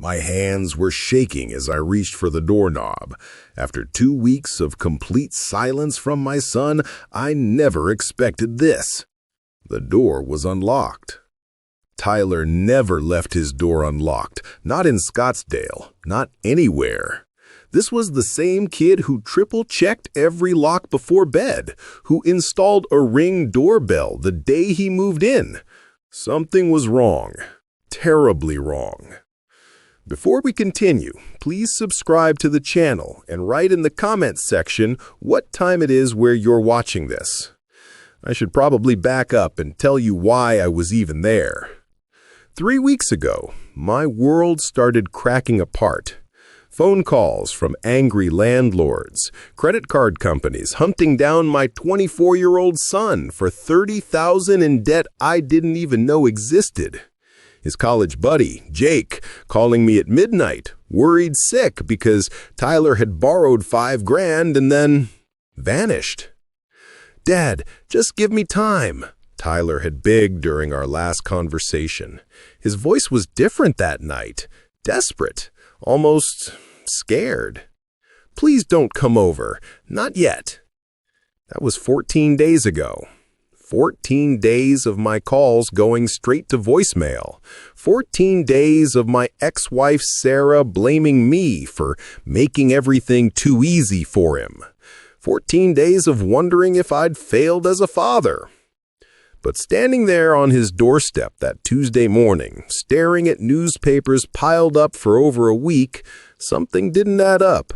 My hands were shaking as I reached for the doorknob. After 2 weeks of complete silence from my son, I never expected this. The door was unlocked. Tyler never left his door unlocked, not in Scottsdale, not anywhere. This was the same kid who triple-checked every lock before bed, who installed a Ring doorbell the day he moved in. Something was wrong, terribly wrong. Before we continue, please subscribe to the channel and write in the comments section what time it is where you're watching this. I should probably back up and tell you why I was even there. 3 weeks ago, my world started cracking apart. Phone calls from angry landlords, credit card companies hunting down my 24-year-old son for $30,000 in debt I didn't even know existed. His college buddy, Jake, calling me at midnight, worried sick because Tyler had borrowed $5,000 and then vanished. "Dad, just give me time," Tyler had begged during our last conversation. His voice was different that night, desperate, almost scared. "Please don't come over, not yet." That was 14 days ago. 14 days of my calls going straight to voicemail. 14 days of my ex-wife Sarah blaming me for making everything too easy for him. 14 days of wondering if I'd failed as a father. But standing there on his doorstep that Tuesday morning, staring at newspapers piled up for over a week, something didn't add up.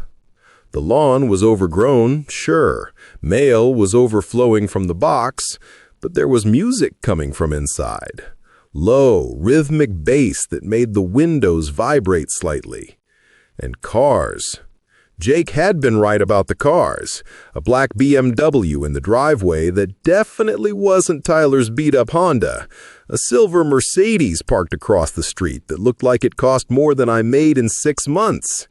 The lawn was overgrown, sure. Mail was overflowing from the box, but there was music coming from inside. Low, rhythmic bass that made the windows vibrate slightly. And cars. Jake had been right about the cars. A black BMW in the driveway that definitely wasn't Tyler's beat-up Honda. A silver Mercedes parked across the street that looked like it cost more than I made in 6 months.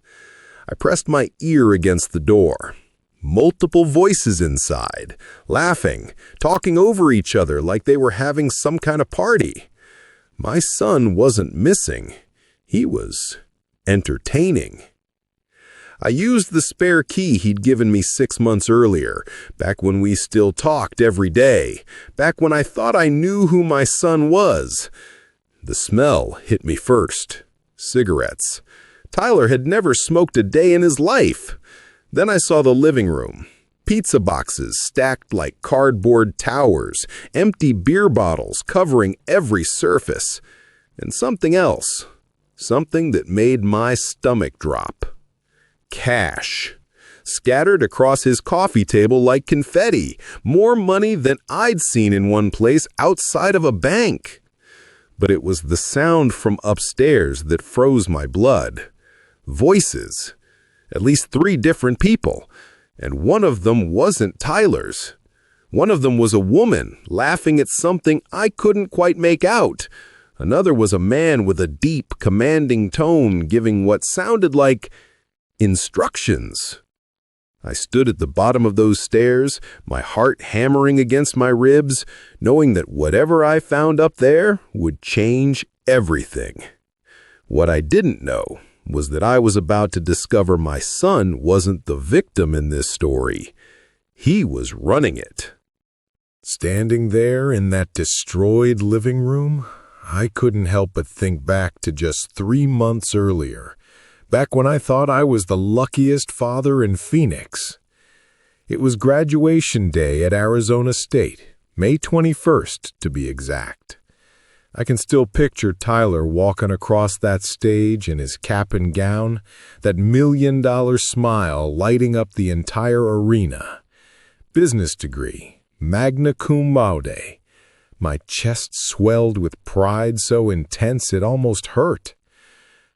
I pressed my ear against the door. Multiple voices inside, laughing, talking over each other like they were having some kind of party. My son wasn't missing. He was entertaining. I used the spare key he'd given me 6 months earlier, back when we still talked every day, back when I thought I knew who my son was. The smell hit me first. Cigarettes. Tyler had never smoked a day in his life. Then I saw the living room. Pizza boxes stacked like cardboard towers, empty beer bottles covering every surface, and something else, something that made my stomach drop. Cash. Scattered across his coffee table like confetti, more money than I'd seen in one place outside of a bank. But it was the sound from upstairs that froze my blood. Voices. At least 3 different people, and one of them wasn't Tyler's. One of them was a woman laughing at something I couldn't quite make out. Another was a man with a deep, commanding tone giving what sounded like instructions. I stood at the bottom of those stairs, my heart hammering against my ribs, knowing that whatever I found up there would change everything. What I didn't know was that I was about to discover my son wasn't the victim in this story. He was running it. Standing there in that destroyed living room, I couldn't help but think back to just 3 months earlier, back when I thought I was the luckiest father in Phoenix. It was graduation day at Arizona State, May 21st to be exact. I can still picture Tyler walking across that stage in his cap and gown, that $1,000,000 smile lighting up the entire arena. Business degree, magna cum laude. My chest swelled with pride so intense it almost hurt.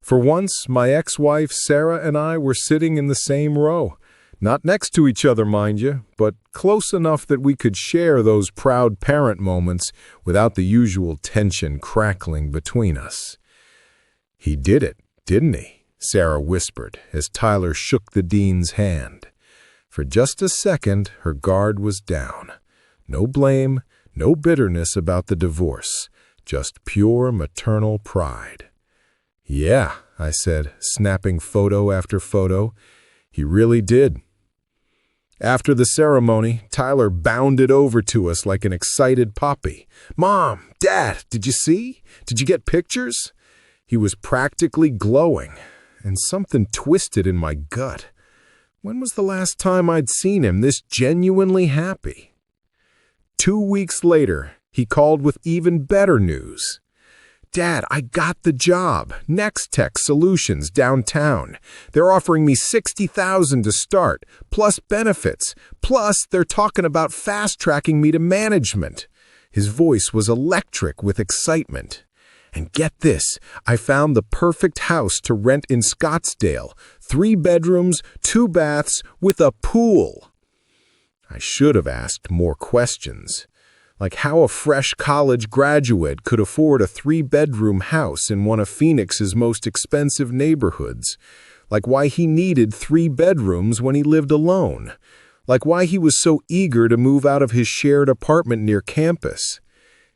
For once, my ex-wife Sarah and I were sitting in the same row. Not next to each other, mind you, but close enough that we could share those proud parent moments without the usual tension crackling between us. "He did it, didn't he?" Sarah whispered as Tyler shook the dean's hand. For just a second, her guard was down. No blame, no bitterness about the divorce, just pure maternal pride. "Yeah," I said, snapping photo after photo. He really did. After the ceremony, Tyler bounded over to us like an excited puppy. "Mom, Dad, did you see? Did you get pictures?" He was practically glowing, and something twisted in my gut. When was the last time I'd seen him this genuinely happy? 2 weeks later, he called with even better news. "Dad, I got the job. Next Tech Solutions downtown. They're offering me $60,000 to start, plus benefits. Plus, they're talking about fast-tracking me to management." His voice was electric with excitement. "And get this, I found the perfect house to rent in Scottsdale. 3 bedrooms, 2 baths, with a pool." I should have asked more questions. Like how a fresh college graduate could afford a 3-bedroom house in one of Phoenix's most expensive neighborhoods. Like why he needed 3 bedrooms when he lived alone. Like why he was so eager to move out of his shared apartment near campus.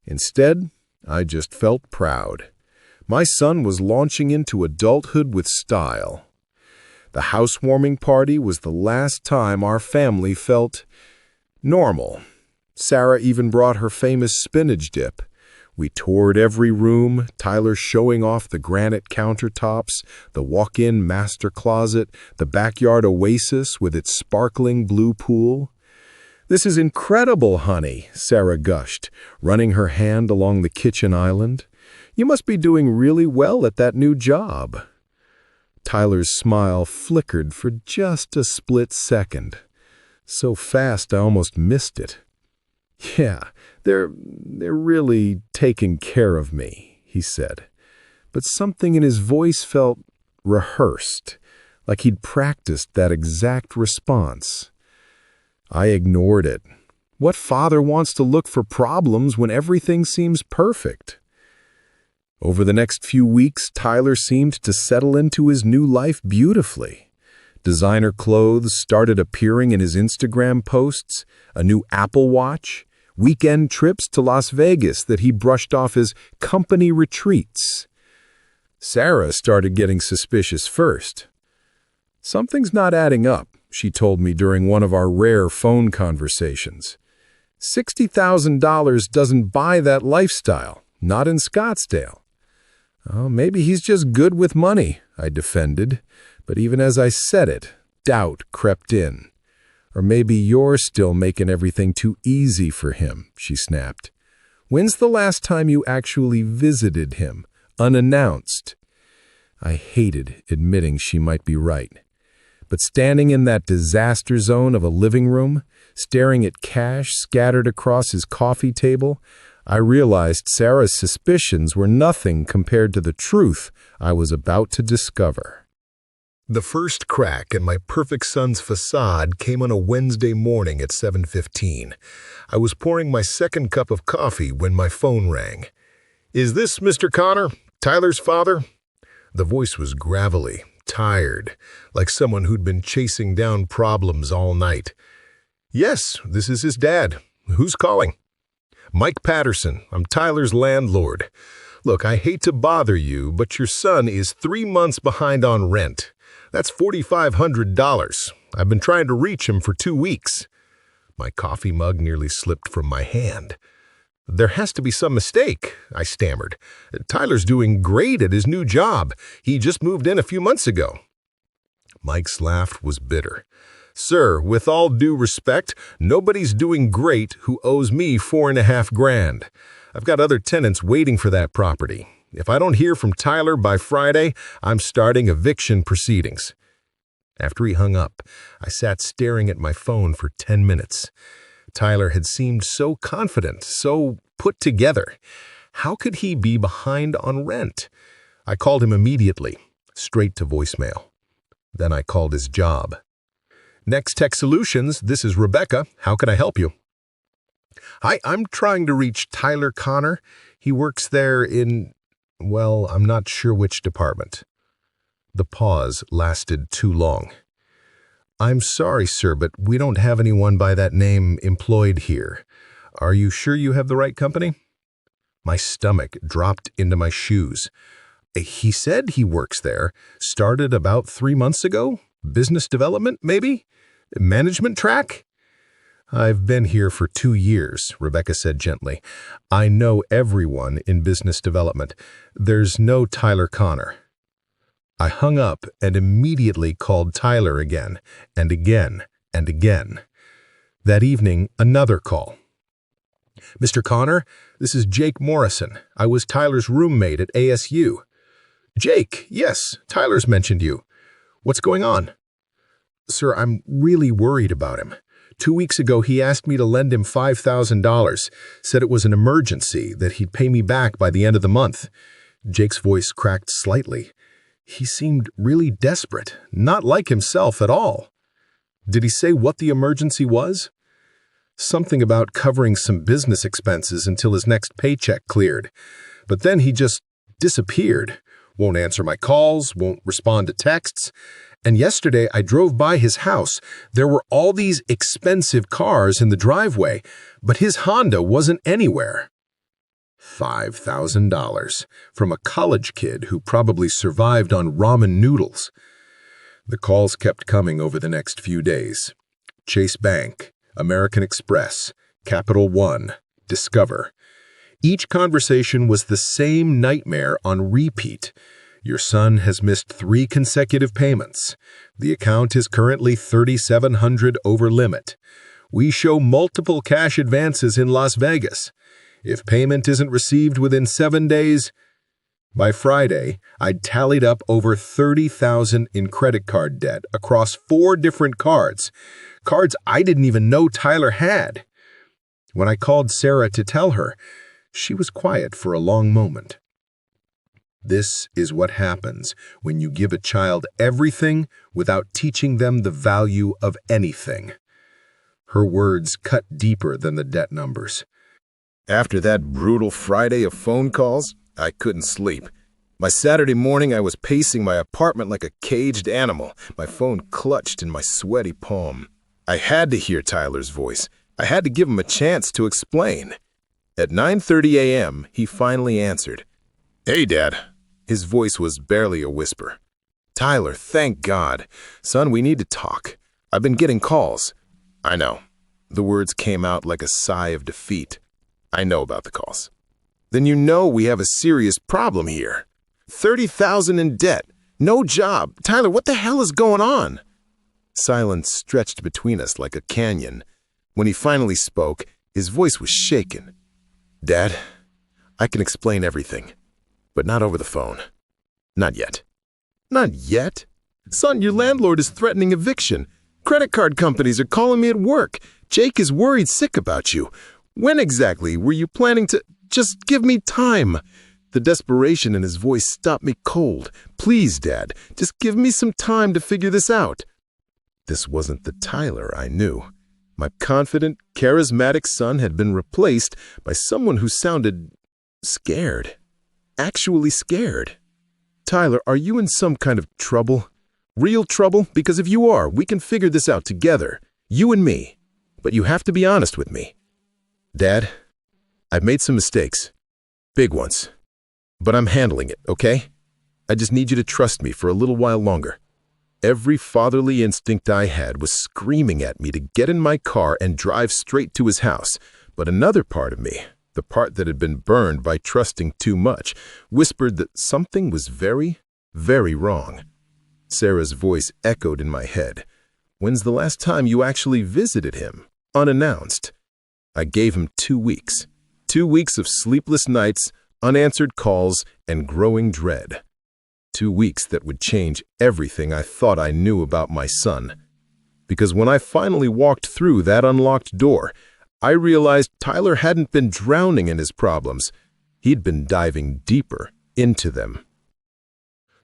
Instead, I just felt proud. My son was launching into adulthood with style. The housewarming party was the last time our family felt normal. Sarah even brought her famous spinach dip. We toured every room, Tyler showing off the granite countertops, the walk-in master closet, the backyard oasis with its sparkling blue pool. "This is incredible, honey," Sarah gushed, running her hand along the kitchen island. "You must be doing really well at that new job." Tyler's smile flickered for just a split second. So fast I almost missed it. "Yeah, they're really taking care of me," he said. But something in his voice felt rehearsed, like he'd practiced that exact response. I ignored it. What father wants to look for problems when everything seems perfect? Over the next few weeks, Tyler seemed to settle into his new life beautifully. Designer clothes started appearing in his Instagram posts, a new Apple Watch, weekend trips to Las Vegas that he brushed off as company retreats. Sarah started getting suspicious first. "Something's not adding up," she told me during one of our rare phone conversations. $60,000 doesn't buy that lifestyle, not in Scottsdale. "Oh, maybe he's just good with money," I defended, but even as I said it, doubt crept in. "Or maybe you're still making everything too easy for him," she snapped. "When's the last time you actually visited him, unannounced?" I hated admitting she might be right. But standing in that disaster zone of a living room, staring at cash scattered across his coffee table, I realized Sarah's suspicions were nothing compared to the truth I was about to discover. The first crack in my perfect son's facade came on a Wednesday morning at 7:15. I was pouring my second cup of coffee when my phone rang. "Is this Mr. Connor, Tyler's father?" The voice was gravelly, tired, like someone who'd been chasing down problems all night. "Yes, this is his dad. Who's calling?" "Mike Patterson. I'm Tyler's landlord. Look, I hate to bother you, but your son is 3 months behind on rent. That's $4,500. I've been trying to reach him for 2 weeks. My coffee mug nearly slipped from my hand. "There has to be some mistake," I stammered. "Tyler's doing great at his new job. He just moved in a few months ago." Mike's laugh was bitter. "Sir, with all due respect, nobody's doing great who owes me $4,500. I've got other tenants waiting for that property. If I don't hear from Tyler by Friday, I'm starting eviction proceedings." After he hung up, I sat staring at my phone for 10 minutes. Tyler had seemed so confident, so put together. How could he be behind on rent? I called him immediately, straight to voicemail. Then I called his job. "Next Tech Solutions, this is Rebecca. How can I help you?" "Hi, I'm trying to reach Tyler Connor. He works there in... well, I'm not sure which department." The pause lasted too long. "I'm sorry, sir, but we don't have anyone by that name employed here. Are you sure you have the right company?" My stomach dropped into my shoes. He said he works there. Started about 3 months ago. Business development, maybe? Management track? I've been here for 2 years, Rebecca said gently. I know everyone in business development. There's no Tyler Connor. I hung up and immediately called Tyler again, and again, and again. That evening, another call. Mr. Connor, this is Jake Morrison. I was Tyler's roommate at ASU. Jake, yes, Tyler's mentioned you. What's going on? Sir, I'm really worried about him. 2 weeks ago, he asked me to lend him $5,000, said it was an emergency, that he'd pay me back by the end of the month. Jake's voice cracked slightly. He seemed really desperate, not like himself at all. Did he say what the emergency was? Something about covering some business expenses until his next paycheck cleared. But then he just disappeared. Won't answer my calls, won't respond to texts. And yesterday I drove by his house. There were all these expensive cars in the driveway, but his Honda wasn't anywhere. $5,000 from a college kid who probably survived on ramen noodles. The calls kept coming over the next few days. Chase Bank, American Express, Capital One, Discover. Each conversation was the same nightmare on repeat. Your son has missed 3 consecutive payments. The account is currently $3,700 over limit. We show multiple cash advances in Las Vegas. If payment isn't received within 7 days, by Friday, I'd tallied up over $30,000 in credit card debt across 4 different cards I didn't even know Tyler had. When I called Sarah to tell her, she was quiet for a long moment. This is what happens when you give a child everything without teaching them the value of anything. Her words cut deeper than the debt numbers. After that brutal Friday of phone calls, I couldn't sleep. By Saturday morning, I was pacing my apartment like a caged animal, my phone clutched in my sweaty palm. I had to hear Tyler's voice. I had to give him a chance to explain. At 9:30 a.m., he finally answered. "Hey, Dad." His voice was barely a whisper. "Tyler, thank God. Son, we need to talk. I've been getting calls." "I know." The words came out like a sigh of defeat. "I know about the calls." "Then you know we have a serious problem here. 30,000 in debt. No job. Tyler, what the hell is going on?" Silence stretched between us like a canyon. When he finally spoke, his voice was shaken. "Dad, I can explain everything, but not over the phone. Not yet." "Not yet? Son, your landlord is threatening eviction. Credit card companies are calling me at work. Jake is worried sick about you. When exactly were you planning to... Just give me time." The desperation in his voice stopped me cold. "Please, Dad, just give me some time to figure this out." This wasn't the Tyler I knew. My confident, charismatic son had been replaced by someone who sounded scared. Actually scared. "Tyler, are you in some kind of trouble? Real trouble? Because if you are, we can figure this out together. You and me. But you have to be honest with me." "Dad, I've made some mistakes. Big ones. But I'm handling it, okay? I just need you to trust me for a little while longer." Every fatherly instinct I had was screaming at me to get in my car and drive straight to his house. But another part of me, the part that had been burned by trusting too much, whispered that something was very, very wrong. Sarah's voice echoed in my head. "When's the last time you actually visited him, unannounced?" I gave him 2 weeks. 2 weeks of sleepless nights, unanswered calls, and growing dread. 2 weeks that would change everything I thought I knew about my son. Because when I finally walked through that unlocked door, I realized Tyler hadn't been drowning in his problems. He'd been diving deeper into them.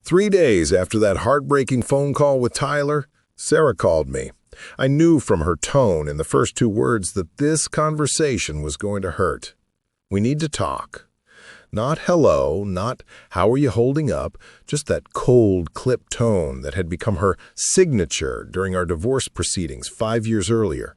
3 days after that heartbreaking phone call with Tyler, Sarah called me. I knew from her tone in the first 2 words that this conversation was going to hurt. "We need to talk." Not hello, not how are you holding up, just that cold, clipped tone that had become her signature during our divorce proceedings 5 years earlier.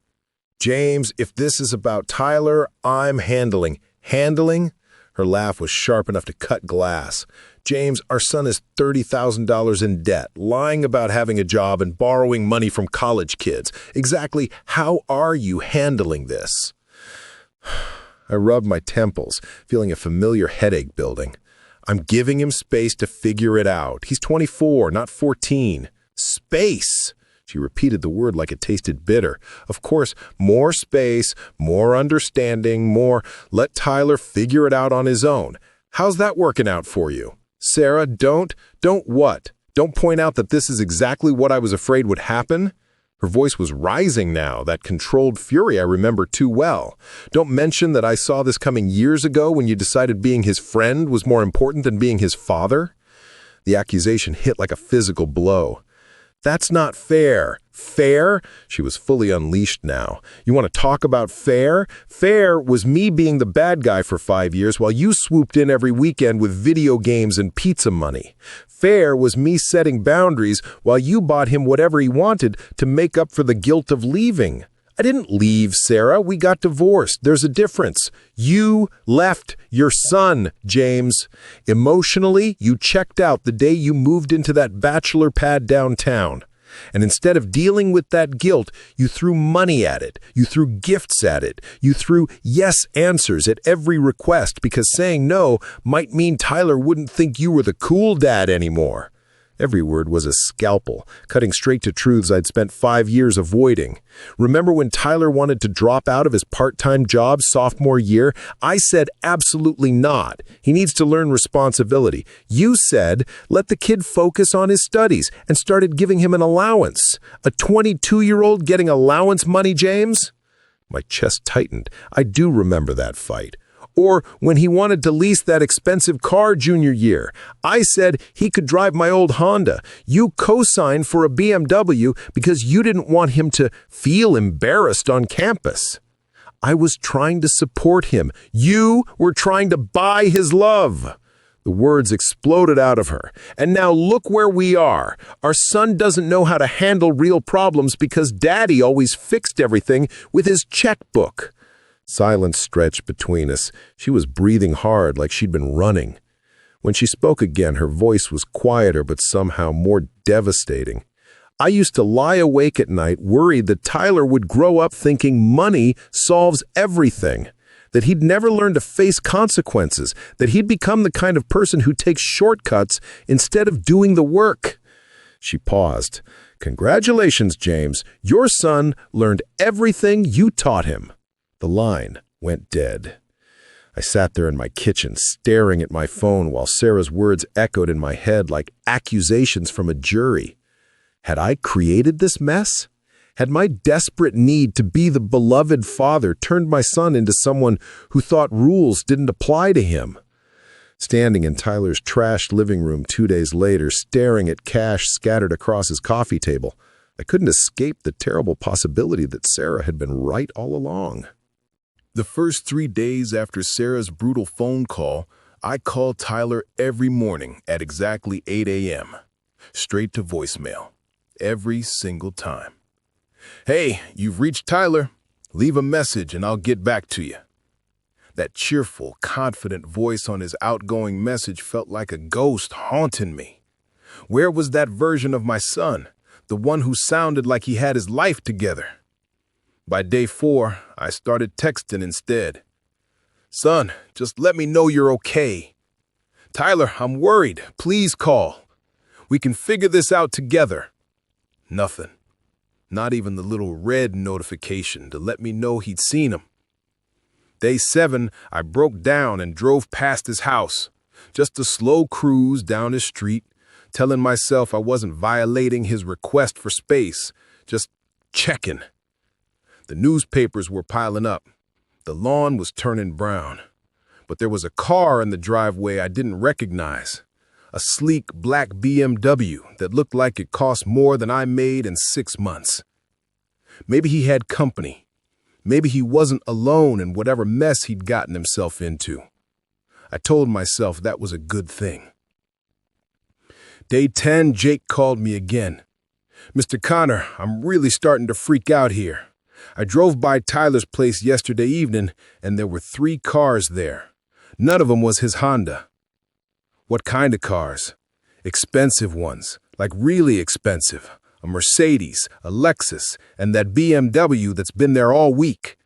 "James, if this is about Tyler, I'm handling." "Handling?" Her laugh was sharp enough to cut glass. James, our son is $30,000 in debt, lying about having a job and borrowing money from college kids. Exactly how are you handling this? I rubbed my temples, feeling a familiar headache building. I'm giving him space to figure it out. He's 24, not 14. Space! She repeated the word like it tasted bitter. Of course, more space, more understanding, more let Tyler figure it out on his own. How's that working out for you? Sarah, don't what? Don't point out that this is exactly what I was afraid would happen? Her voice was rising now, that controlled fury I remember too well. Don't mention that I saw this coming years ago when you decided being his friend was more important than being his father. The accusation hit like a physical blow. That's not fair. Fair? She was fully unleashed now. You want to talk about fair? Fair was me being the bad guy for 5 years while you swooped in every weekend with video games and pizza money. Fair was me setting boundaries while you bought him whatever he wanted to make up for the guilt of leaving. I didn't leave, Sarah. We got divorced. There's a difference. You left your son, James. Emotionally, you checked out the day you moved into that bachelor pad downtown. And instead of dealing with that guilt, you threw money at it. You threw gifts at it. You threw yes answers at every request because saying no might mean Tyler wouldn't think you were the cool dad anymore. Every word was a scalpel, cutting straight to truths I'd spent 5 years avoiding. Remember when Tyler wanted to drop out of his part-time job sophomore year? I said absolutely not. He needs to learn responsibility. You said, let the kid focus on his studies, and started giving him an allowance. A 22-year-old getting allowance money, James? My chest tightened. I do remember that fight. Or when he wanted to lease that expensive car junior year. I said he could drive my old Honda. You co-signed for a BMW because you didn't want him to feel embarrassed on campus. I was trying to support him. You were trying to buy his love. The words exploded out of her. And now look where we are. Our son doesn't know how to handle real problems because Daddy always fixed everything with his checkbook. Silence stretched between us. She was breathing hard like she'd been running. When she spoke again, her voice was quieter but somehow more devastating. I used to lie awake at night worried that Tyler would grow up thinking money solves everything, that he'd never learn to face consequences, that he'd become the kind of person who takes shortcuts instead of doing the work. She paused. Congratulations, James. Your son learned everything you taught him. The line went dead. I sat there in my kitchen, staring at my phone while Sarah's words echoed in my head like accusations from a jury. Had I created this mess? Had my desperate need to be the beloved father turned my son into someone who thought rules didn't apply to him? Standing in Tyler's trashed living room 2 days later, staring at cash scattered across his coffee table, I couldn't escape the terrible possibility that Sarah had been right all along. The first 3 days after Sarah's brutal phone call, I called Tyler every morning at exactly 8 a.m. Straight to voicemail. Every single time. Hey, you've reached Tyler. Leave a message and I'll get back to you. That cheerful, confident voice on his outgoing message felt like a ghost haunting me. Where was that version of my son? The one who sounded like he had his life together? By day 4, I started texting instead. Son, just let me know you're okay. Tyler, I'm worried. Please call. We can figure this out together. Nothing. Not even the little red notification to let me know he'd seen him. Day 7, I broke down and drove past his house. Just a slow cruise down his street, telling myself I wasn't violating his request for space, just checking. The newspapers were piling up. The lawn was turning brown. But there was a car in the driveway I didn't recognize. A sleek black BMW that looked like it cost more than I made in 6 months. Maybe he had company. Maybe he wasn't alone in whatever mess he'd gotten himself into. I told myself that was a good thing. Day 10, Jake called me again. Mr. Connor, I'm really starting to freak out here. I drove by Tyler's place yesterday evening, and there were 3 cars there. None of them was his Honda. What kind of cars? Expensive ones, like really expensive. A Mercedes, a Lexus, and that BMW that's been there all week.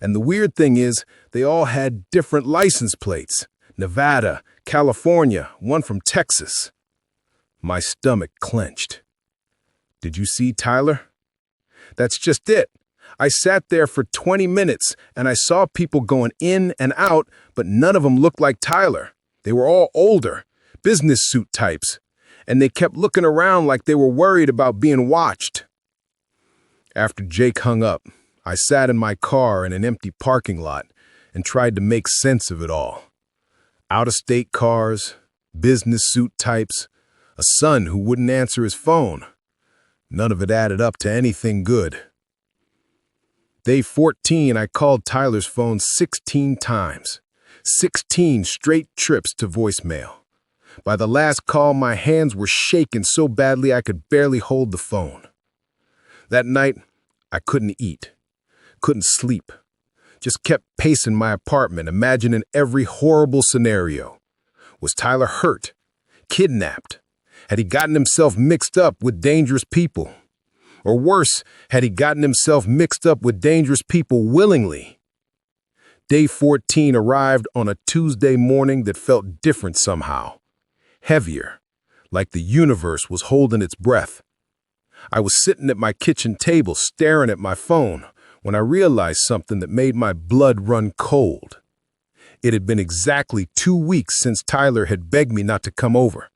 And the weird thing is, they all had different license plates. Nevada, California, one from Texas. My stomach clenched. Did you see Tyler? That's just it. I sat there for 20 minutes and I saw people going in and out, but none of them looked like Tyler. They were all older, business suit types, and they kept looking around like they were worried about being watched. After Jake hung up, I sat in my car in an empty parking lot and tried to make sense of it all. Out-of-state cars, business suit types, a son who wouldn't answer his phone. None of it added up to anything good. Day 14, I called Tyler's phone 16 times. 16 straight trips to voicemail. By the last call, my hands were shaking so badly I could barely hold the phone. That night, I couldn't eat, couldn't sleep. Just kept pacing my apartment, imagining every horrible scenario. Was Tyler hurt? Kidnapped? Had he gotten himself mixed up with dangerous people? Or worse, had he gotten himself mixed up with dangerous people willingly? Day 14 arrived on a Tuesday morning that felt different somehow. Heavier, like the universe was holding its breath. I was sitting at my kitchen table staring at my phone when I realized something that made my blood run cold. It had been exactly 2 weeks since Tyler had begged me not to come over.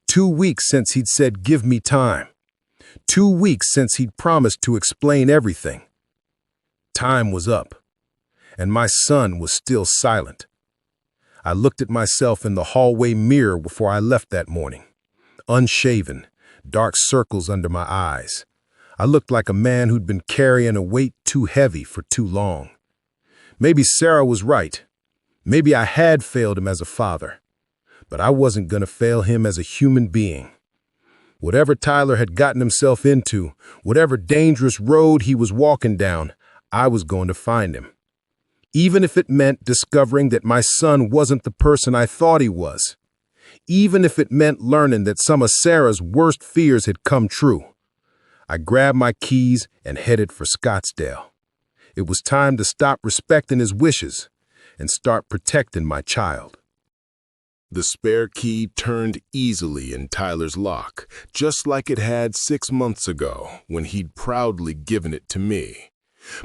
2 weeks since he'd said, "Give me time." 2 weeks since he'd promised to explain everything. Time was up, and my son was still silent. I looked at myself in the hallway mirror before I left that morning. Unshaven, dark circles under my eyes. I looked like a man who'd been carrying a weight too heavy for too long. Maybe Sarah was right. Maybe I had failed him as a father. But I wasn't going to fail him as a human being. Whatever Tyler had gotten himself into, whatever dangerous road he was walking down, I was going to find him. Even if it meant discovering that my son wasn't the person I thought he was. Even if it meant learning that some of Sarah's worst fears had come true. I grabbed my keys and headed for Scottsdale. It was time to stop respecting his wishes and start protecting my child. The spare key turned easily in Tyler's lock, just like it had 6 months ago when he'd proudly given it to me.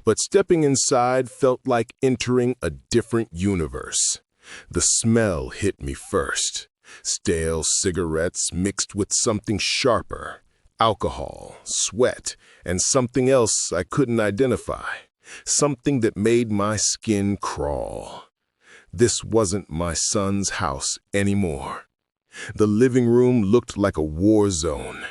But stepping inside felt like entering a different universe. The smell hit me first. Stale cigarettes mixed with something sharper. Alcohol, sweat, and something else I couldn't identify. Something that made my skin crawl. This wasn't my son's house anymore. The living room looked like a war zone.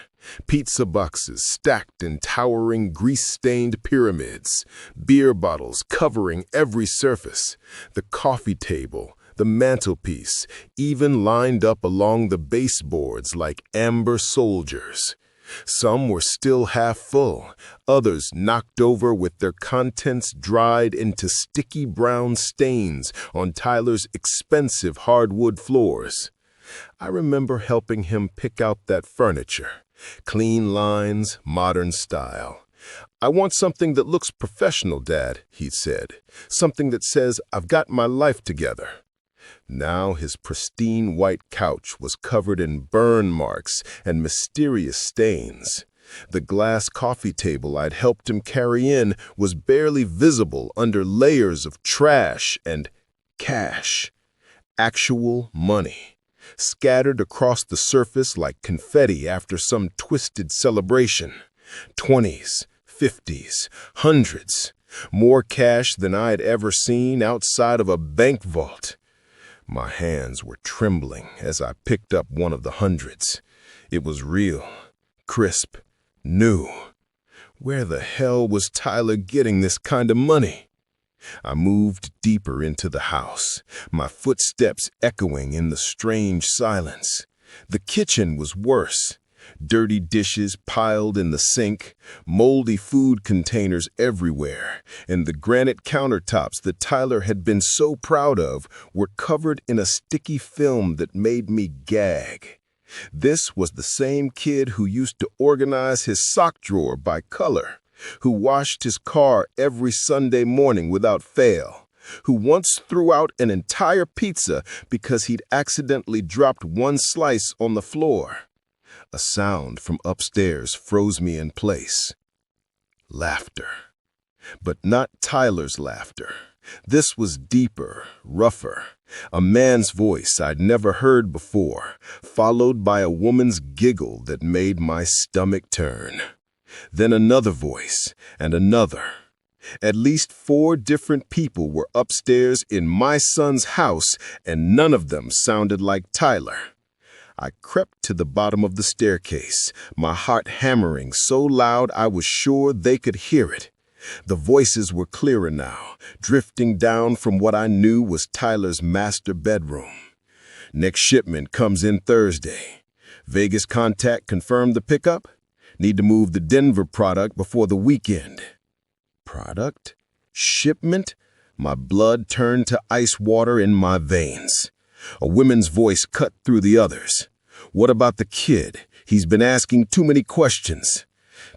Pizza boxes stacked in towering grease-stained pyramids. Beer bottles covering every surface. The coffee table, the mantelpiece, even lined up along the baseboards like amber soldiers. Some were still half full, others knocked over with their contents dried into sticky brown stains on Tyler's expensive hardwood floors. I remember helping him pick out that furniture. Clean lines, modern style. "I want something that looks professional, Dad," he said. "Something that says I've got my life together." Now his pristine white couch was covered in burn marks and mysterious stains. The glass coffee table I'd helped him carry in was barely visible under layers of trash and cash. Actual money, scattered across the surface like confetti after some twisted celebration. 20s, 50s, hundreds. More cash than I'd ever seen outside of a bank vault. My hands were trembling as I picked up one of the hundreds. It was real, crisp, new. Where the hell was Tyler getting this kind of money? I moved deeper into the house, my footsteps echoing in the strange silence. The kitchen was worse. Dirty dishes piled in the sink, moldy food containers everywhere, and the granite countertops that Tyler had been so proud of were covered in a sticky film that made me gag. This was the same kid who used to organize his sock drawer by color, who washed his car every Sunday morning without fail, who once threw out an entire pizza because he'd accidentally dropped one slice on the floor. A sound from upstairs froze me in place. Laughter. But not Tyler's laughter. This was deeper, rougher. A man's voice I'd never heard before, followed by a woman's giggle that made my stomach turn. Then another voice, and another. At least 4 different people were upstairs in my son's house, and none of them sounded like Tyler. I crept to the bottom of the staircase, my heart hammering so loud I was sure they could hear it. The voices were clearer now, drifting down from what I knew was Tyler's master bedroom. Next shipment comes in Thursday. Vegas contact confirmed the pickup. Need to move the Denver product before the weekend. Product? Shipment? My blood turned to ice water in my veins. A woman's voice cut through the others. What about the kid? He's been asking too many questions.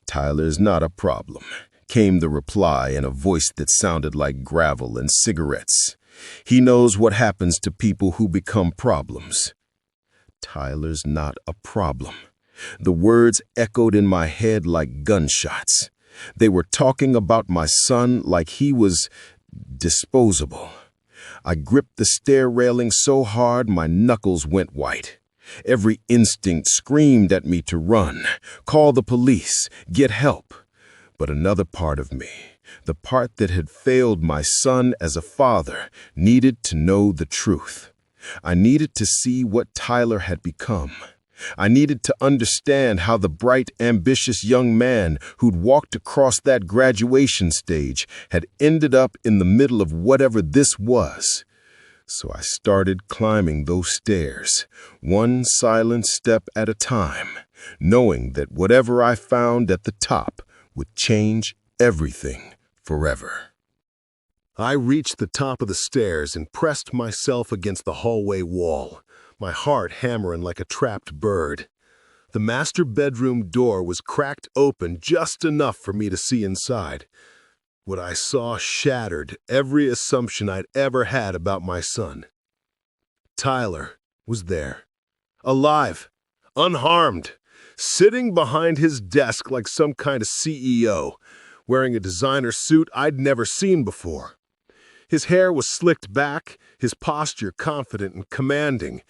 Tyler's not a problem, came the reply in a voice that sounded like gravel and cigarettes. He knows what happens to people who become problems. Tyler's not a problem. The words echoed in my head like gunshots. They were talking about my son like he was disposable. I gripped the stair railing so hard my knuckles went white. Every instinct screamed at me to run, call the police, get help. But another part of me, the part that had failed my son as a father, needed to know the truth. I needed to see what Tyler had become. I needed to understand how the bright, ambitious young man who'd walked across that graduation stage had ended up in the middle of whatever this was. So I started climbing those stairs, one silent step at a time, knowing that whatever I found at the top would change everything forever. I reached the top of the stairs and pressed myself against the hallway wall, my heart hammering like a trapped bird. The master bedroom door was cracked open just enough for me to see inside. What I saw shattered every assumption I'd ever had about my son. Tyler was there, alive, unharmed, sitting behind his desk like some kind of CEO, wearing a designer suit I'd never seen before. His hair was slicked back, his posture confident and commanding.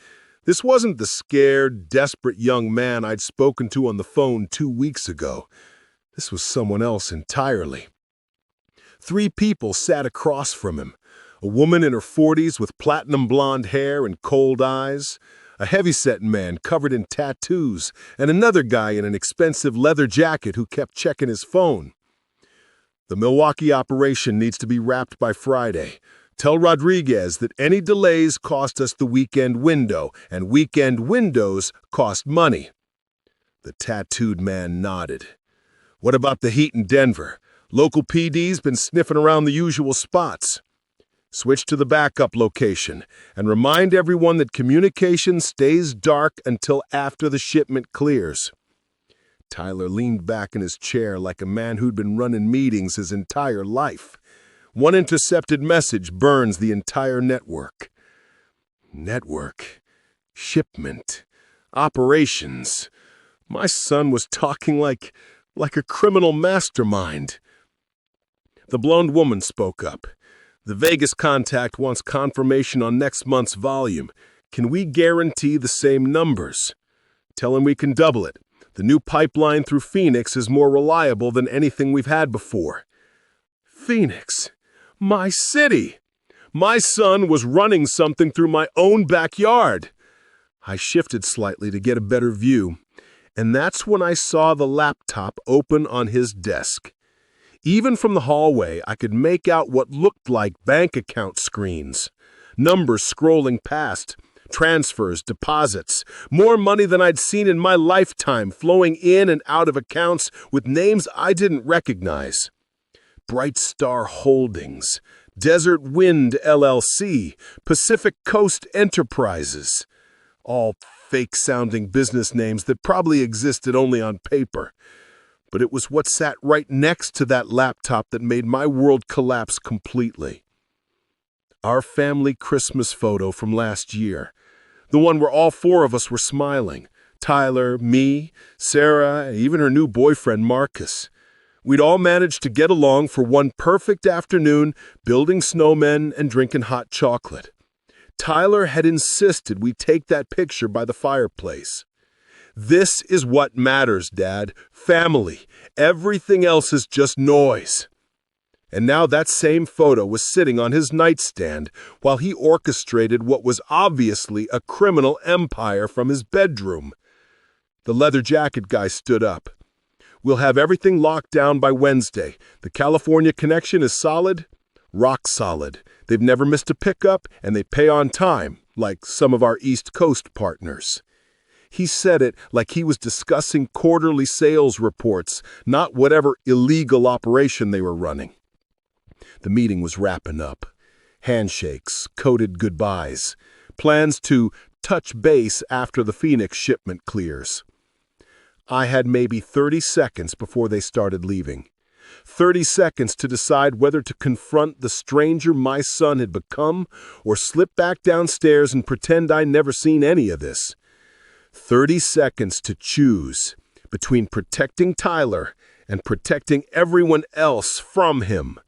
This wasn't the scared, desperate young man I'd spoken to on the phone 2 weeks ago. This was someone else entirely. 3 people sat across from him. A woman in her 40s with platinum blonde hair and cold eyes, a heavyset man covered in tattoos, and another guy in an expensive leather jacket who kept checking his phone. The Milwaukee operation needs to be wrapped by Friday. Tell Rodriguez that any delays cost us the weekend window, and weekend windows cost money. The tattooed man nodded. What about the heat in Denver? Local PD's been sniffing around the usual spots. Switch to the backup location and remind everyone that communication stays dark until after the shipment clears. Tyler leaned back in his chair like a man who'd been running meetings his entire life. One intercepted message burns the entire network. Network, shipment, operations. My son was talking like a criminal mastermind. The blonde woman spoke up. The Vegas contact wants confirmation on next month's volume. Can we guarantee the same numbers? Tell him we can double it. The new pipeline through Phoenix is more reliable than anything we've had before. Phoenix, my city. My son was running something through my own backyard. I shifted slightly to get a better view, and that's when I saw the laptop open on his desk. Even from the hallway, I could make out what looked like bank account screens, numbers scrolling past, transfers, deposits, more money than I'd seen in my lifetime flowing in and out of accounts with names I didn't recognize. Bright Star Holdings, Desert Wind LLC, Pacific Coast Enterprises. All fake-sounding business names that probably existed only on paper. But it was what sat right next to that laptop that made my world collapse completely. Our family Christmas photo from last year. The one where all four of us were smiling. Tyler, me, Sarah, even her new boyfriend, Marcus. We'd all managed to get along for one perfect afternoon, building snowmen and drinking hot chocolate. Tyler had insisted we take that picture by the fireplace. This is what matters, Dad. Family. Everything else is just noise. And now that same photo was sitting on his nightstand while he orchestrated what was obviously a criminal empire from his bedroom. The leather jacket guy stood up. We'll have everything locked down by Wednesday. The California connection is solid, rock solid. They've never missed a pickup, and they pay on time, like some of our East Coast partners. He said it like he was discussing quarterly sales reports, not whatever illegal operation they were running. The meeting was wrapping up. Handshakes, coded goodbyes, plans to touch base after the Phoenix shipment clears. I had maybe 30 seconds before they started leaving. 30 seconds to decide whether to confront the stranger my son had become or slip back downstairs and pretend I'd never seen any of this. 30 seconds to choose between protecting Tyler and protecting everyone else from him.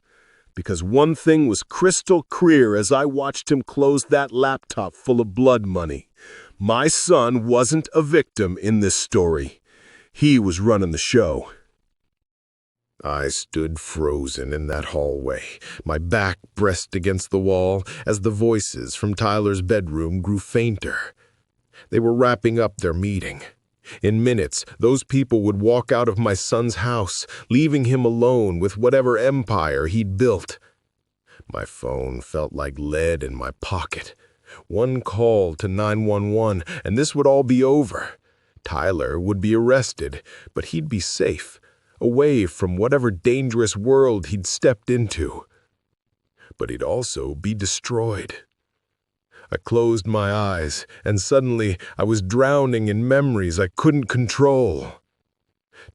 Because one thing was crystal clear as I watched him close that laptop full of blood money. My son wasn't a victim in this story. He was running the show. I stood frozen in that hallway, my back pressed against the wall as the voices from Tyler's bedroom grew fainter. They were wrapping up their meeting. In minutes, those people would walk out of my son's house, leaving him alone with whatever empire he'd built. My phone felt like lead in my pocket. One call to 911, and this would all be over. Tyler would be arrested, but he'd be safe, away from whatever dangerous world he'd stepped into. But he'd also be destroyed. I closed my eyes, and suddenly I was drowning in memories I couldn't control.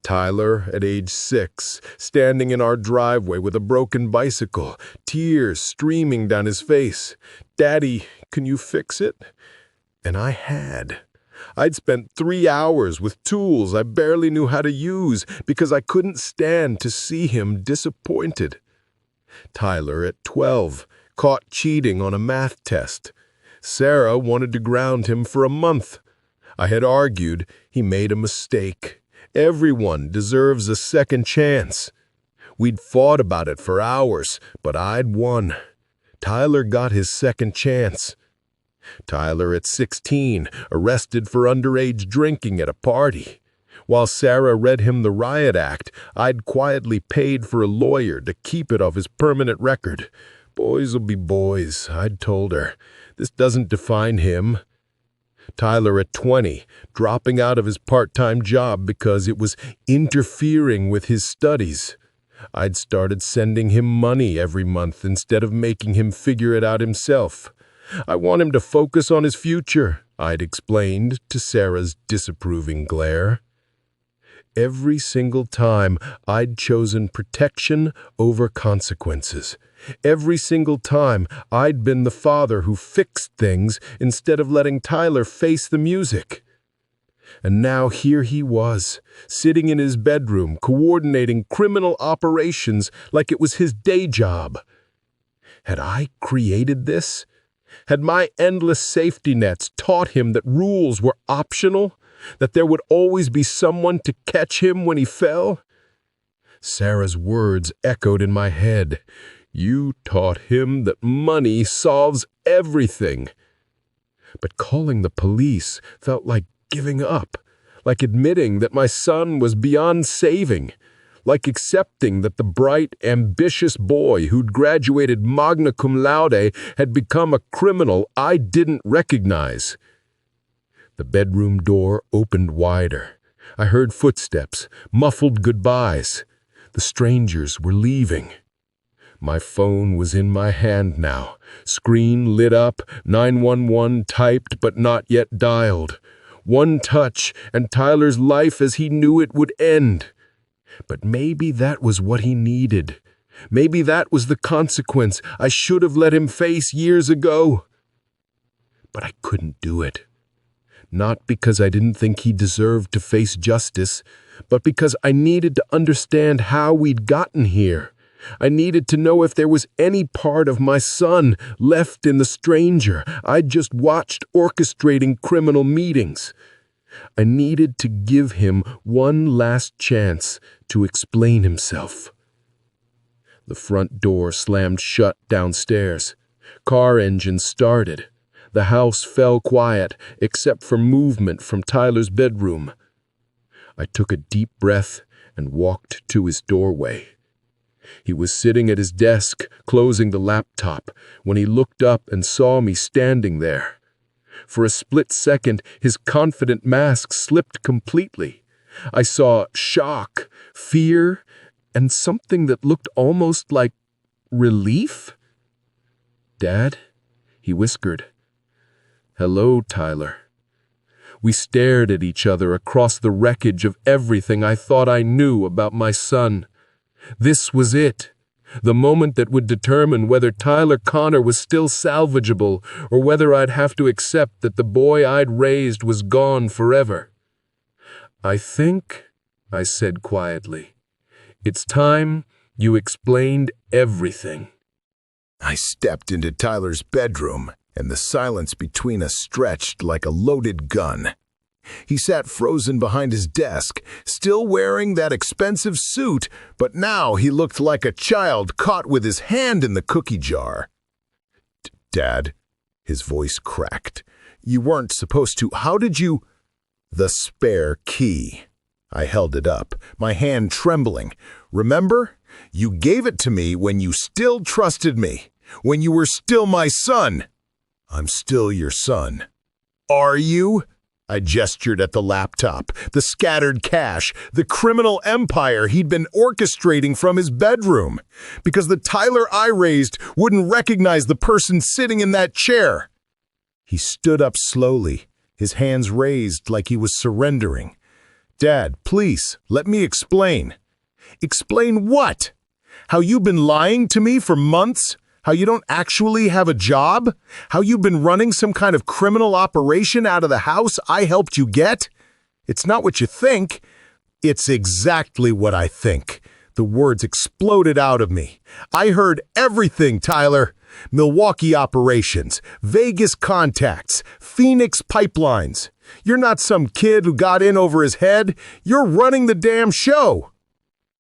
Tyler, at age 6, standing in our driveway with a broken bicycle, tears streaming down his face. "Daddy, can you fix it?" And I had. I'd spent 3 hours with tools I barely knew how to use because I couldn't stand to see him disappointed. Tyler, at 12, caught cheating on a math test. Sarah wanted to ground him for a month. I had argued he made a mistake. Everyone deserves a second chance. We'd fought about it for hours, but I'd won. Tyler got his second chance. Tyler, at 16, arrested for underage drinking at a party. While Sarah read him the riot act, I'd quietly paid for a lawyer to keep it off his permanent record. Boys'll be boys, I'd told her. This doesn't define him. Tyler, at 20, dropping out of his part-time job because it was interfering with his studies. I'd started sending him money every month instead of making him figure it out himself. I want him to focus on his future, I'd explained to Sarah's disapproving glare. Every single time, I'd chosen protection over consequences. Every single time, I'd been the father who fixed things instead of letting Tyler face the music. And now here he was, sitting in his bedroom, coordinating criminal operations like it was his day job. Had I created this? Had my endless safety nets taught him that rules were optional? That there would always be someone to catch him when he fell? Sarah's words echoed in my head. You taught him that money solves everything. But calling the police felt like giving up, like admitting that my son was beyond saving, like accepting that the bright, ambitious boy who'd graduated magna cum laude had become a criminal I didn't recognize. The bedroom door opened wider. I heard footsteps, muffled goodbyes. The strangers were leaving. My phone was in my hand now. Screen lit up, 911 typed but not yet dialed. One touch, and Tyler's life as he knew it would end. But maybe that was what he needed. Maybe that was the consequence I should have let him face years ago. But I couldn't do it. Not because I didn't think he deserved to face justice, but because I needed to understand how we'd gotten here. I needed to know if there was any part of my son left in the stranger I'd just watched orchestrating criminal meetings. I needed to give him one last chance to explain himself. The front door slammed shut downstairs. Car engines started. The house fell quiet, except for movement from Tyler's bedroom. I took a deep breath and walked to his doorway. He was sitting at his desk, closing the laptop, when he looked up and saw me standing there. For a split second, his confident mask slipped completely. I saw shock, fear, and something that looked almost like relief. "Dad?" he whispered. "Hello, Tyler." We stared at each other across the wreckage of everything I thought I knew about my son. This was it, the moment that would determine whether Tyler Connor was still salvageable or whether I'd have to accept that the boy I'd raised was gone forever. "I think," I said quietly, "it's time you explained everything." I stepped into Tyler's bedroom, and the silence between us stretched like a loaded gun. He sat frozen behind his desk, still wearing that expensive suit, but now he looked like a child caught with his hand in the cookie jar. "Dad," his voice cracked, "you weren't supposed to. How did you—" "The spare key." I held it up, my hand trembling. "Remember? You gave it to me when you still trusted me, when you were still my son." "I'm still your son." "Are you?" I gestured at the laptop, the scattered cash, the criminal empire he'd been orchestrating from his bedroom, because the Tyler I raised wouldn't recognize the person sitting in that chair. He stood up slowly, his hands raised like he was surrendering. "Dad, please, let me explain." "Explain what? How you've been lying to me for months? How you don't actually have a job? How you've been running some kind of criminal operation out of the house I helped you get? It's not what you think." "It's exactly what I think." The words exploded out of me. "I heard everything, Tyler. Milwaukee operations, Vegas contacts, Phoenix pipelines. You're not some kid who got in over his head. You're running the damn show."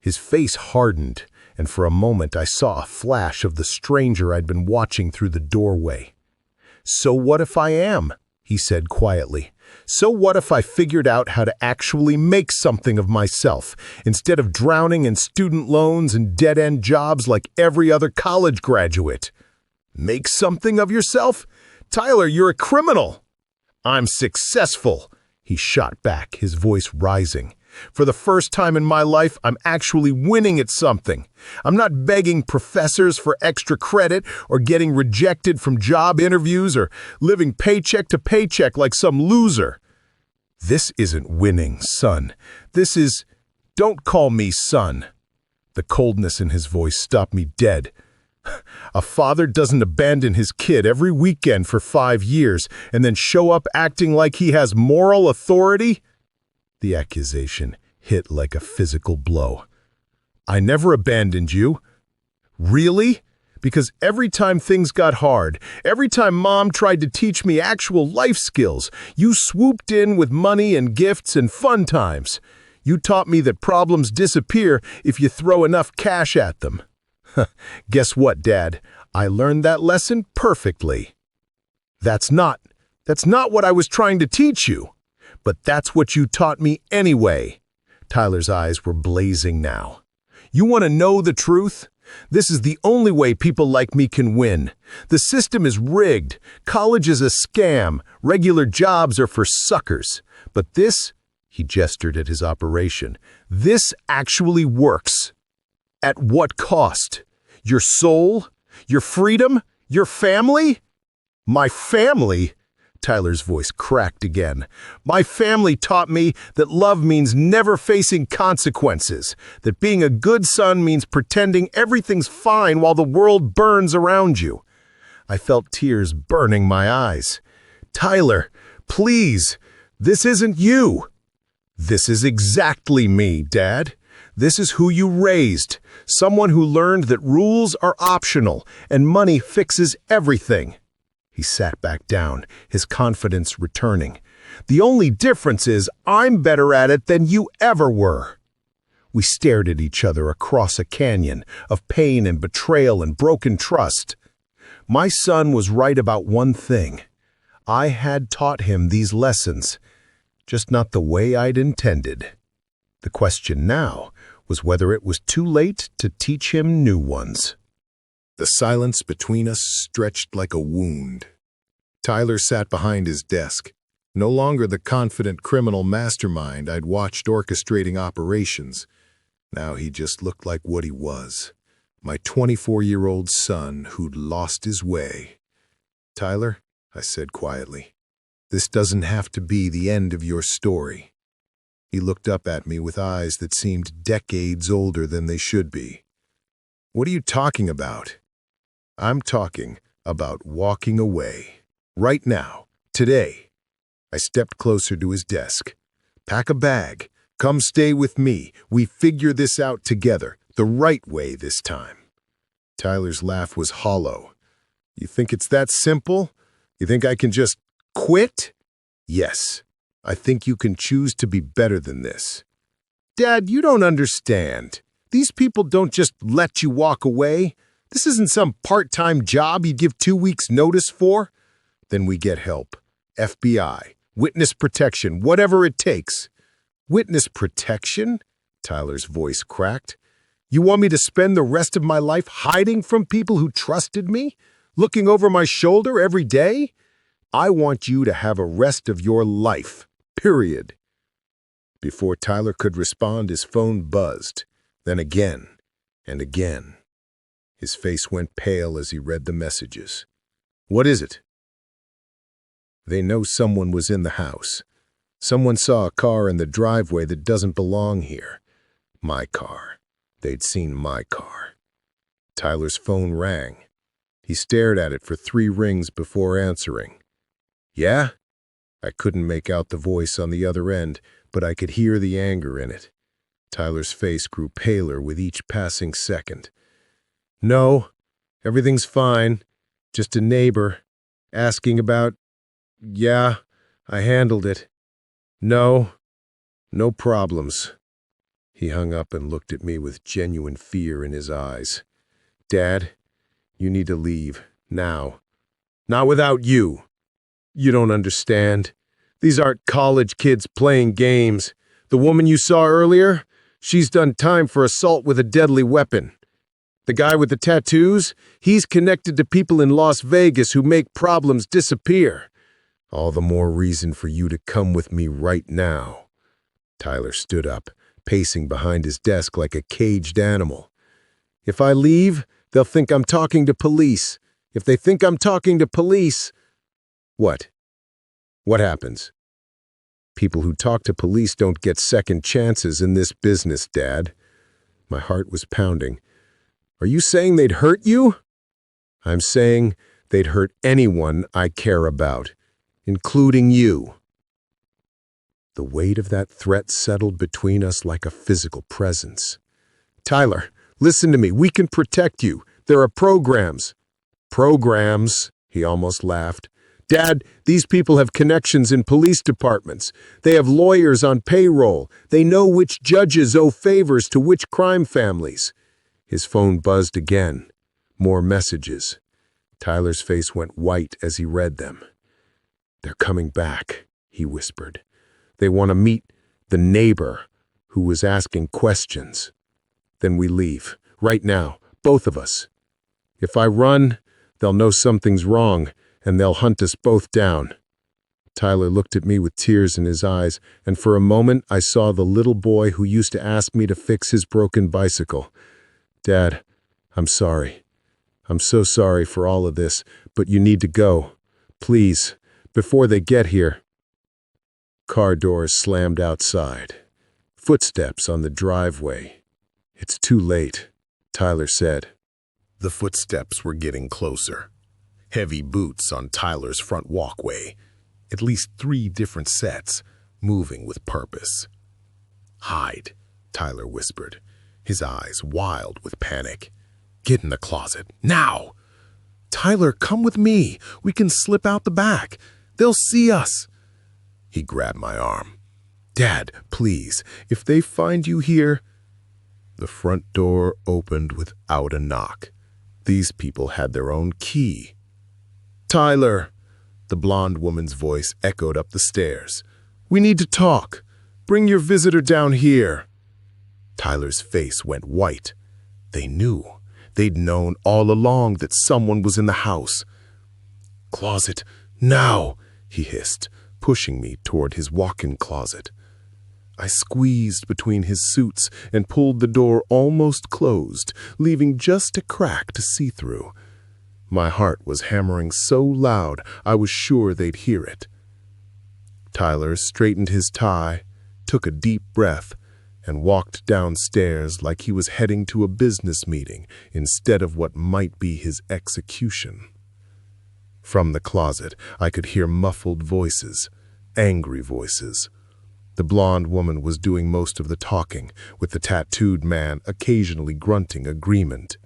His face hardened, and for a moment I saw a flash of the stranger I'd been watching through the doorway. "So what if I am?" he said quietly. "So what if I figured out how to actually make something of myself, instead of drowning in student loans and dead-end jobs like every other college graduate?" "Make something of yourself? Tyler, you're a criminal." "I'm successful," he shot back, his voice rising. "For the first time in my life, I'm actually winning at something. I'm not begging professors for extra credit or getting rejected from job interviews or living paycheck to paycheck like some loser." "This isn't winning, son. This is—" "Don't call me son." The coldness in his voice stopped me dead. "A father doesn't abandon his kid every weekend for 5 years and then show up acting like he has moral authority." The accusation hit like a physical blow. "I never abandoned you." "Really? Because every time things got hard, every time Mom tried to teach me actual life skills, you swooped in with money and gifts and fun times. You taught me that problems disappear if you throw enough cash at them." "Guess what, Dad? I learned that lesson perfectly." That's not what I was trying to teach you. But that's what you taught me anyway." Tyler's eyes were blazing now. You want to know the truth? This is the only way people like me can win. The system is rigged. College is a scam. Regular jobs are for suckers. But this, he gestured at his operation, this actually works. At what cost? Your soul? Your freedom? Your family? My family? Tyler's voice cracked again. My family taught me that love means never facing consequences, that being a good son means pretending everything's fine while the world burns around you. I felt tears burning my eyes. Tyler, please, this isn't you. This is exactly me, Dad. This is who you raised, someone who learned that rules are optional and money fixes everything. He sat back down, his confidence returning. The only difference is I'm better at it than you ever were. We stared at each other across a canyon of pain and betrayal and broken trust. My son was right about one thing. I had taught him these lessons, just not the way I'd intended. The question now was whether it was too late to teach him new ones. The silence between us stretched like a wound. Tyler sat behind his desk, no longer the confident criminal mastermind I'd watched orchestrating operations. Now he just looked like what he was, my 24-year-old son who'd lost his way. Tyler, I said quietly, this doesn't have to be the end of your story. He looked up at me with eyes that seemed decades older than they should be. What are you talking about? I'm talking about walking away. Right now, today. I stepped closer to his desk. Pack a bag. Come stay with me. We figure this out together, the right way this time. Tyler's laugh was hollow. You think it's that simple? You think I can just quit? Yes. I think you can choose to be better than this. Dad, you don't understand. These people don't just let you walk away. This isn't some part-time job you give 2 weeks' notice for. Then we get help. FBI, witness protection, whatever it takes. Witness protection? Tyler's voice cracked. You want me to spend the rest of my life hiding from people who trusted me? Looking over my shoulder every day? I want you to have a rest of your life. Period. Before Tyler could respond, his phone buzzed. Then again and again. His face went pale as he read the messages. What is it? They know someone was in the house. Someone saw a car in the driveway that doesn't belong here. My car. They'd seen my car. Tyler's phone rang. He stared at it for 3 rings before answering. Yeah? I couldn't make out the voice on the other end, but I could hear the anger in it. Tyler's face grew paler with each passing second. No, everything's fine. Just a neighbor. Asking about... Yeah, I handled it. No problems. He hung up and looked at me with genuine fear in his eyes. Dad, you need to leave. Now. Not without you. You don't understand. These aren't college kids playing games. The woman you saw earlier, she's done time for assault with a deadly weapon. The guy with the tattoos, he's connected to people in Las Vegas who make problems disappear. All the more reason for you to come with me right now. Tyler stood up, pacing behind his desk like a caged animal. If I leave, they'll think I'm talking to police. If they think I'm talking to police... What? What happens? People who talk to police don't get second chances in this business, Dad. My heart was pounding. Are you saying they'd hurt you? I'm saying they'd hurt anyone I care about, including you. The weight of that threat settled between us like a physical presence. Tyler, listen to me. We can protect you. There are programs. Programs, he almost laughed. Dad, these people have connections in police departments. They have lawyers on payroll. They know which judges owe favors to which crime families. His phone buzzed again. More messages. Tyler's face went white as he read them. They're coming back, he whispered. They want to meet the neighbor who was asking questions. Then we leave. Right now. Both of us. If I run, they'll know something's wrong, and they'll hunt us both down." Tyler looked at me with tears in his eyes, and for a moment I saw the little boy who used to ask me to fix his broken bicycle. "Dad, I'm sorry. I'm so sorry for all of this, but you need to go. Please, before they get here." Car doors slammed outside. Footsteps on the driveway. "It's too late," Tyler said. The footsteps were getting closer. Heavy boots on Tyler's front walkway. At least 3 different sets, moving with purpose. "Hide," Tyler whispered, his eyes wild with panic. "Get in the closet, now!" "Tyler, come with me. We can slip out the back. They'll see us." He grabbed my arm. "Dad, please, if they find you here—" The front door opened without a knock. These people had their own key. "Tyler," the blonde woman's voice echoed up the stairs. "We need to talk. Bring your visitor down here." Tyler's face went white. They knew. They'd known all along that someone was in the house. "Closet, now," he hissed, pushing me toward his walk-in closet. I squeezed between his suits and pulled the door almost closed, leaving just a crack to see through. My heart was hammering so loud I was sure they'd hear it. Tyler straightened his tie, took a deep breath, and walked downstairs like he was heading to a business meeting instead of what might be his execution. From the closet, I could hear muffled voices, angry voices. The blonde woman was doing most of the talking, with the tattooed man occasionally grunting agreement.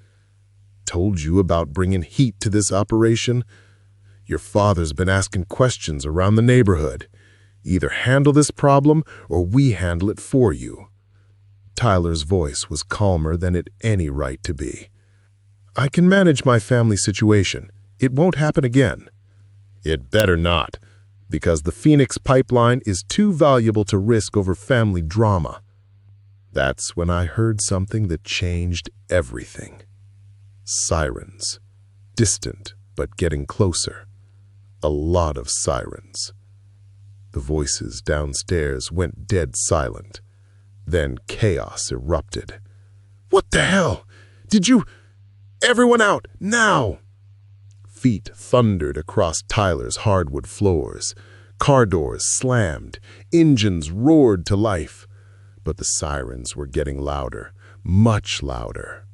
"Told you about bringing heat to this operation? Your father's been asking questions around the neighborhood. Either handle this problem or we handle it for you." Tyler's voice was calmer than it any right to be. "I can manage my family situation. It won't happen again." "It better not, because the Phoenix pipeline is too valuable to risk over family drama." That's when I heard something that changed everything. Sirens. Distant, but getting closer. A lot of sirens. The voices downstairs went dead silent. Then chaos erupted. "What the hell? Did you... Everyone out, now!" Feet thundered across Tyler's hardwood floors. Car doors slammed. Engines roared to life. But the sirens were getting louder, much louder.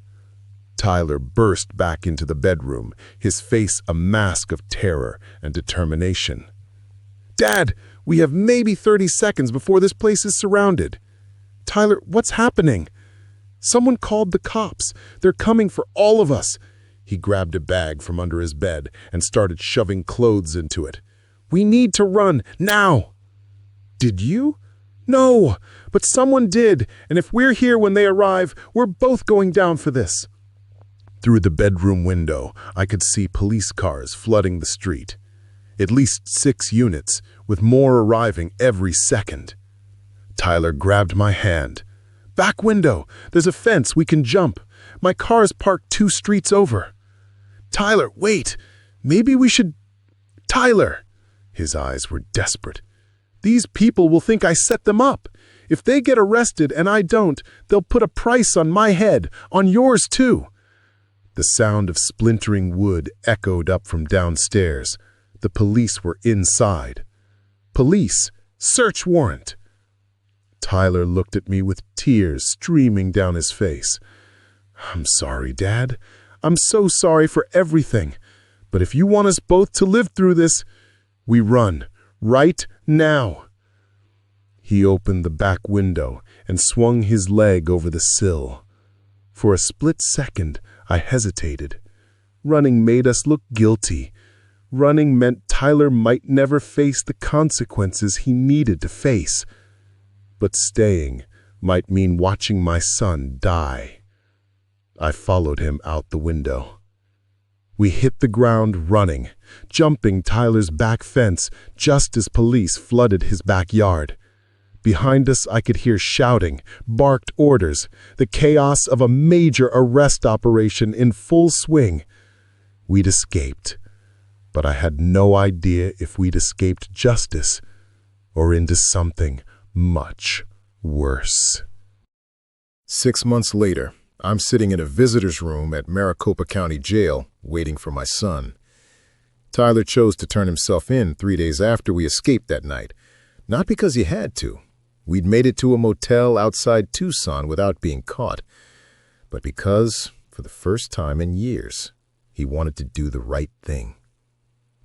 Tyler burst back into the bedroom, his face a mask of terror and determination. "Dad, we have maybe 30 seconds before this place is surrounded." "Tyler, what's happening?" "Someone called the cops. They're coming for all of us." He grabbed a bag from under his bed and started shoving clothes into it. "We need to run, now." "Did you?" "No, but someone did, and if we're here when they arrive, we're both going down for this." Through the bedroom window, I could see police cars flooding the street. At least 6 units, with more arriving every second. Tyler grabbed my hand. "Back window, there's a fence we can jump. My car's parked 2 streets over." "Tyler, wait, maybe we should—" "Tyler!" His eyes were desperate. "These people will think I set them up. If they get arrested and I don't, they'll put a price on my head, on yours too." The sound of splintering wood echoed up from downstairs. The police were inside. "Police! Search warrant!" Tyler looked at me with tears streaming down his face. "I'm sorry, Dad. I'm so sorry for everything. But if you want us both to live through this, we run, right now." He opened the back window and swung his leg over the sill. For a split second, I hesitated. Running made us look guilty. Running meant Tyler might never face the consequences he needed to face. But staying might mean watching my son die. I followed him out the window. We hit the ground running, jumping Tyler's back fence just as police flooded his backyard. Behind us, I could hear shouting, barked orders, the chaos of a major arrest operation in full swing. We'd escaped, but I had no idea if we'd escaped justice or into something much worse. 6 months later, I'm sitting in a visitor's room at Maricopa County Jail, waiting for my son. Tyler chose to turn himself in 3 days after we escaped that night, not because he had to. We'd made it to a motel outside Tucson without being caught, but because, for the first time in years, he wanted to do the right thing.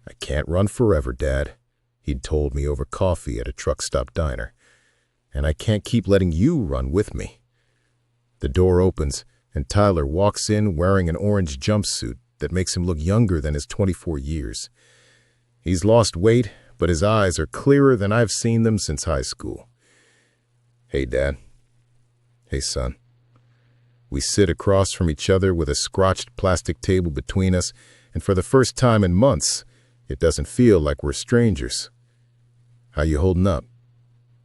"I can't run forever, Dad," he'd told me over coffee at a truck stop diner. "And I can't keep letting you run with me." The door opens, and Tyler walks in wearing an orange jumpsuit that makes him look younger than his 24 years. He's lost weight, but his eyes are clearer than I've seen them since high school. "Hey, Dad." "Hey, son." We sit across from each other with a scratched plastic table between us, and for the first time in months, it doesn't feel like we're strangers. "How you holding up?"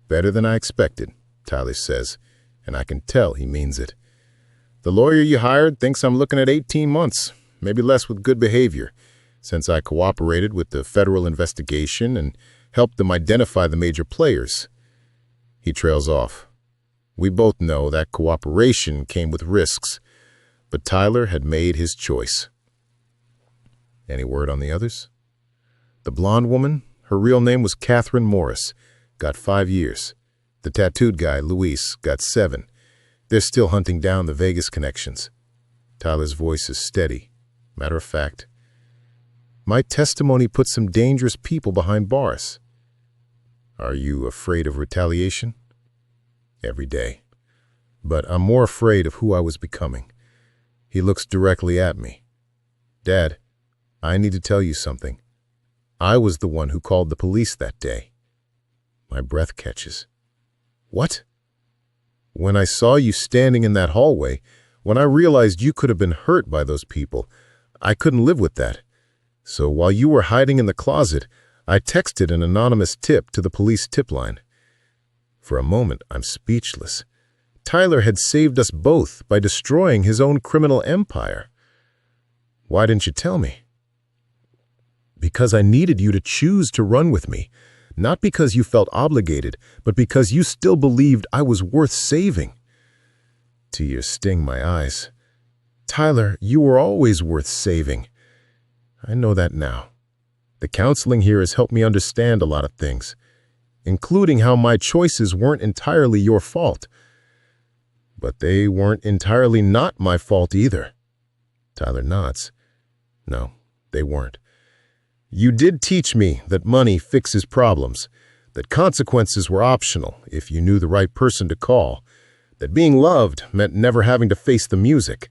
"Better than I expected," Tyler says, and I can tell he means it. "The lawyer you hired thinks I'm looking at 18 months, maybe less with good behavior, since I cooperated with the federal investigation and helped them identify the major players." He trails off. We both know that cooperation came with risks, but Tyler had made his choice. Any word on the others? The blonde woman, her real name was Catherine Morris, got 5 years. The tattooed guy, Luis, got 7. They're still hunting down the Vegas connections. Tyler's voice is steady, matter of fact. "My testimony puts some dangerous people behind bars." "Are you afraid of retaliation?" "Every day. But I'm more afraid of who I was becoming." He looks directly at me. "Dad, I need to tell you something. I was the one who called the police that day." My breath catches. "What?" "When I saw you standing in that hallway, when I realized you could have been hurt by those people, I couldn't live with that. So while you were hiding in the closet, I texted an anonymous tip to the police tip line." For a moment, I'm speechless. Tyler had saved us both by destroying his own criminal empire. "Why didn't you tell me?" "Because I needed you to choose to run with me, not because you felt obligated, but because you still believed I was worth saving." Tears sting my eyes. "Tyler, you were always worth saving." "I know that now. The counseling here has helped me understand a lot of things, including how my choices weren't entirely your fault. But they weren't entirely not my fault either." Tyler nods. "No, they weren't. You did teach me that money fixes problems, that consequences were optional if you knew the right person to call, that being loved meant never having to face the music."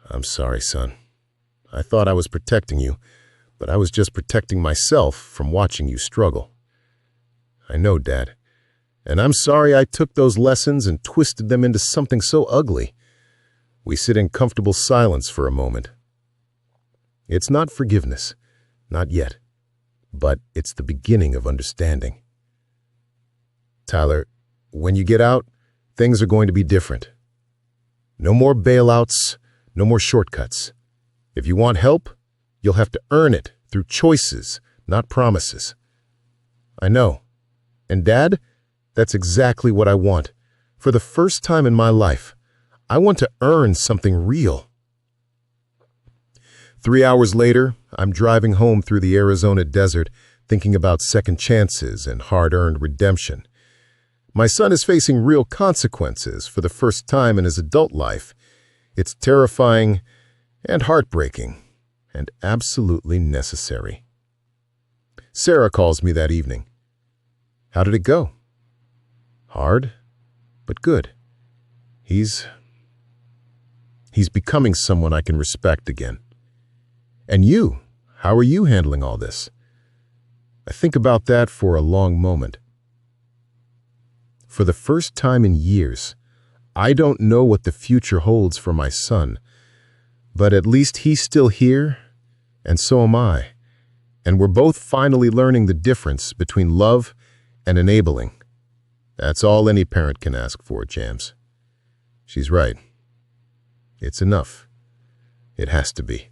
"I'm sorry, son. I thought I was protecting you, but I was just protecting myself from watching you struggle." "I know, Dad. And I'm sorry I took those lessons and twisted them into something so ugly." We sit in comfortable silence for a moment. It's not forgiveness, not yet, but it's the beginning of understanding. "Tyler, when you get out, things are going to be different. No more bailouts, no more shortcuts. If you want help, you'll have to earn it through choices, not promises." "I know. And Dad, that's exactly what I want. For the first time in my life, I want to earn something real." 3 hours later, I'm driving home through the Arizona desert, thinking about second chances and hard-earned redemption. My son is facing real consequences for the first time in his adult life. It's terrifying and heartbreaking and absolutely necessary. Sarah calls me that evening. "How did it go?" "Hard, but good. He's becoming someone I can respect again." "And you, how are you handling all this?" I think about that for a long moment. For the first time in years, I don't know what the future holds for my son, but at least he's still here, and so am I, and we're both finally learning the difference between love and enabling. That's all any parent can ask for, James. She's right. It's enough. It has to be.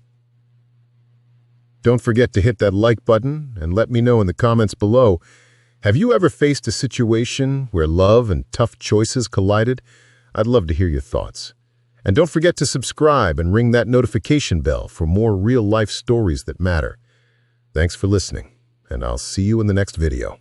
Don't forget to hit that like button and let me know in the comments below. Have you ever faced a situation where love and tough choices collided? I'd love to hear your thoughts. And don't forget to subscribe and ring that notification bell for more real-life stories that matter. Thanks for listening, and I'll see you in the next video.